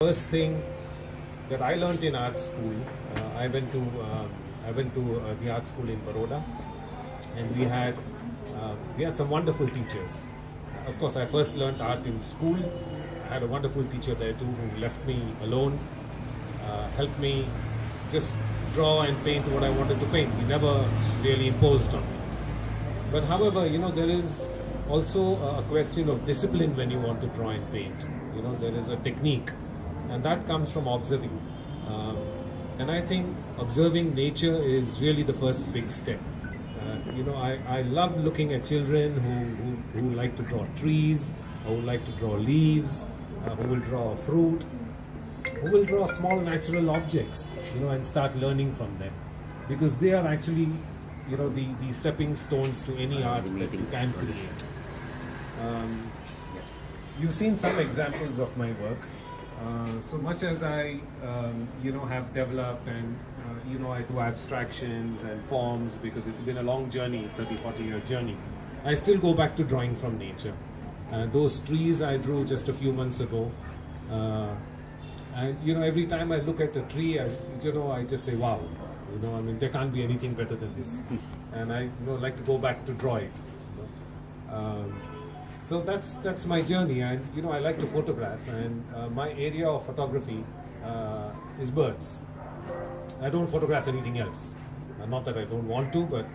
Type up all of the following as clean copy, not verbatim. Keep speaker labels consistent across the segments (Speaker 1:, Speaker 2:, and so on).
Speaker 1: First thing that I learned in art school, I went to the art school in Baroda, and we had some wonderful teachers. Of course, I first learned art in school. I had a wonderful teacher there too, who left me alone, helped me just draw and paint what I wanted to paint. He never really imposed on me. But however, there is also a question of discipline when you want to draw and paint. There is a technique, and that comes from observing. And I think observing nature is really the first big step. I love looking at children who like to draw trees, who like to draw leaves, who will draw fruit, who will draw small natural objects, and start learning from them. Because they are actually, the stepping stones to any art that you can create. You've seen some examples of my work. So much as I, have developed and, I do abstractions and forms because it's been a long journey, 30, 40-year journey. I still go back to drawing from nature. Those trees I drew just a few months ago. And, every time I look at a tree, I just say, wow. There can't be anything better than this. And I, like to go back to draw it. So that's my journey, and I like to photograph, and my area of photography is birds. I don't photograph anything else. Not that I don't want to, but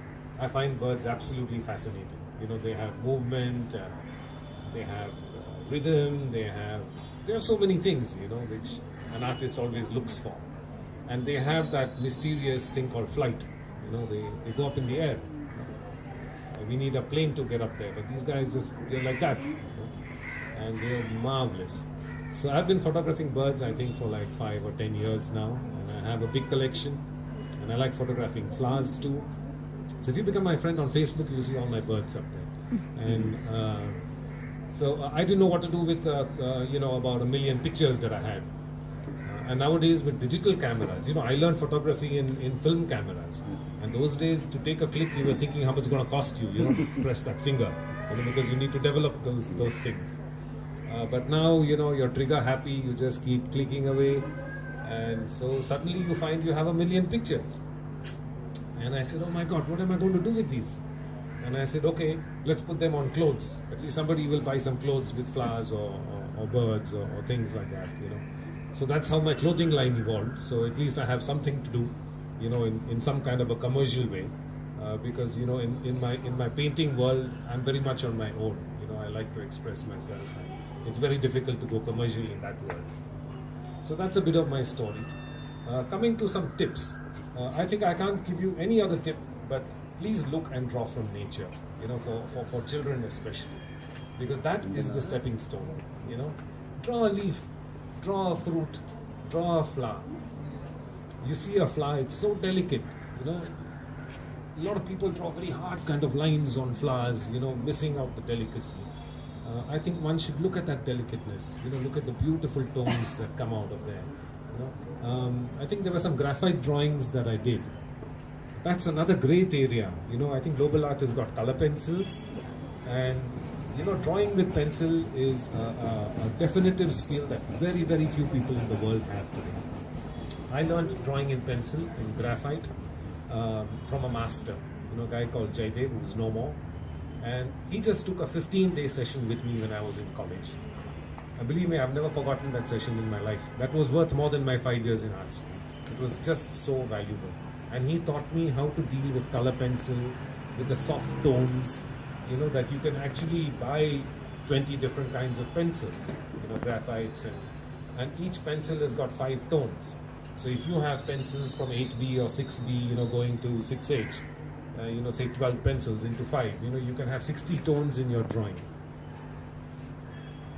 Speaker 1: I find birds absolutely fascinating. They have movement, they have rhythm, they have so many things, which an artist always looks for, and they have that mysterious thing called flight. They go up in the air. We need a plane to get up there, but these guys they're like that, and they're marvelous. So I've been photographing birds, I think, for like 5 or 10 years now, and I have a big collection, and I like photographing flowers too. So if you become my friend on Facebook, you'll see all my birds up there. And so I didn't know what to do with about 1 million pictures that I had. And nowadays with digital cameras, I learned photography in film cameras. And those days, to take a click, you were thinking how much it's going to cost you, to press that finger, because you need to develop those things. But now, you're trigger happy, you just keep clicking away. And so suddenly you find you have 1 million pictures. And I said, oh my God, what am I going to do with these? And I said, okay, let's put them on clothes. At least somebody will buy some clothes with flowers or birds or things like that, So that's how my clothing line evolved. So at least I have something to do, in some kind of a commercial way, because in my painting world, I'm very much on my own. I like to express myself. It's very difficult to go commercial in that world. So that's a bit of my story. Coming to some tips, I think I can't give you any other tip, but please look and draw from nature. For children especially, because that is the stepping stone. Draw a leaf. Draw a fruit, draw a flower. You see a flower, it's so delicate, A lot of people draw very hard kind of lines on flowers, missing out the delicacy. I think one should look at that delicateness, look at the beautiful tones that come out of there. I think there were some graphite drawings that I did. That's another great area. I think global art has got color pencils, and drawing with pencil is a definitive skill that very, very few people in the world have today. I learned drawing in pencil, in graphite, from a master, a guy called Jaidev, who's no more. And he just took a 15-day session with me when I was in college. And believe me, I've never forgotten that session in my life. That was worth more than my 5 years in art school. It was just so valuable. And he taught me how to deal with color pencil, with the soft tones, that you can actually buy 20 different kinds of pencils, graphites, and each pencil has got 5 tones. So if you have pencils from 8B or 6B, going to 6H, say 12 pencils into 5, you can have 60 tones in your drawing.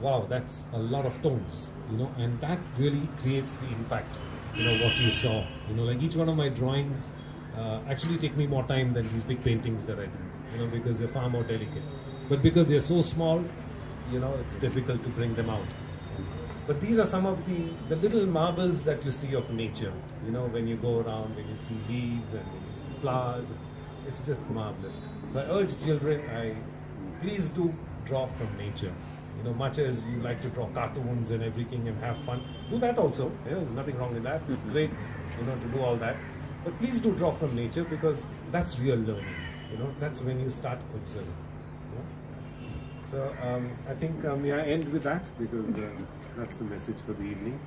Speaker 1: Wow, that's a lot of tones, and that really creates the impact, what you saw. Like each one of my drawings actually take me more time than these big paintings that I do. Because they're far more delicate. But because they're so small, it's difficult to bring them out. But these are some of the little marvels that you see of nature. When you go around, when you see leaves and when you see flowers, it's just marvelous. So I urge children, please do draw from nature. You know, much as you like to draw cartoons and everything and have fun, do that also. Yeah, there's nothing wrong with that. It's great, you know, to do all that. But please do draw from nature, because that's real learning. You know, that's when you start observing. You know? So I think may I end with that, because that's the message for the evening.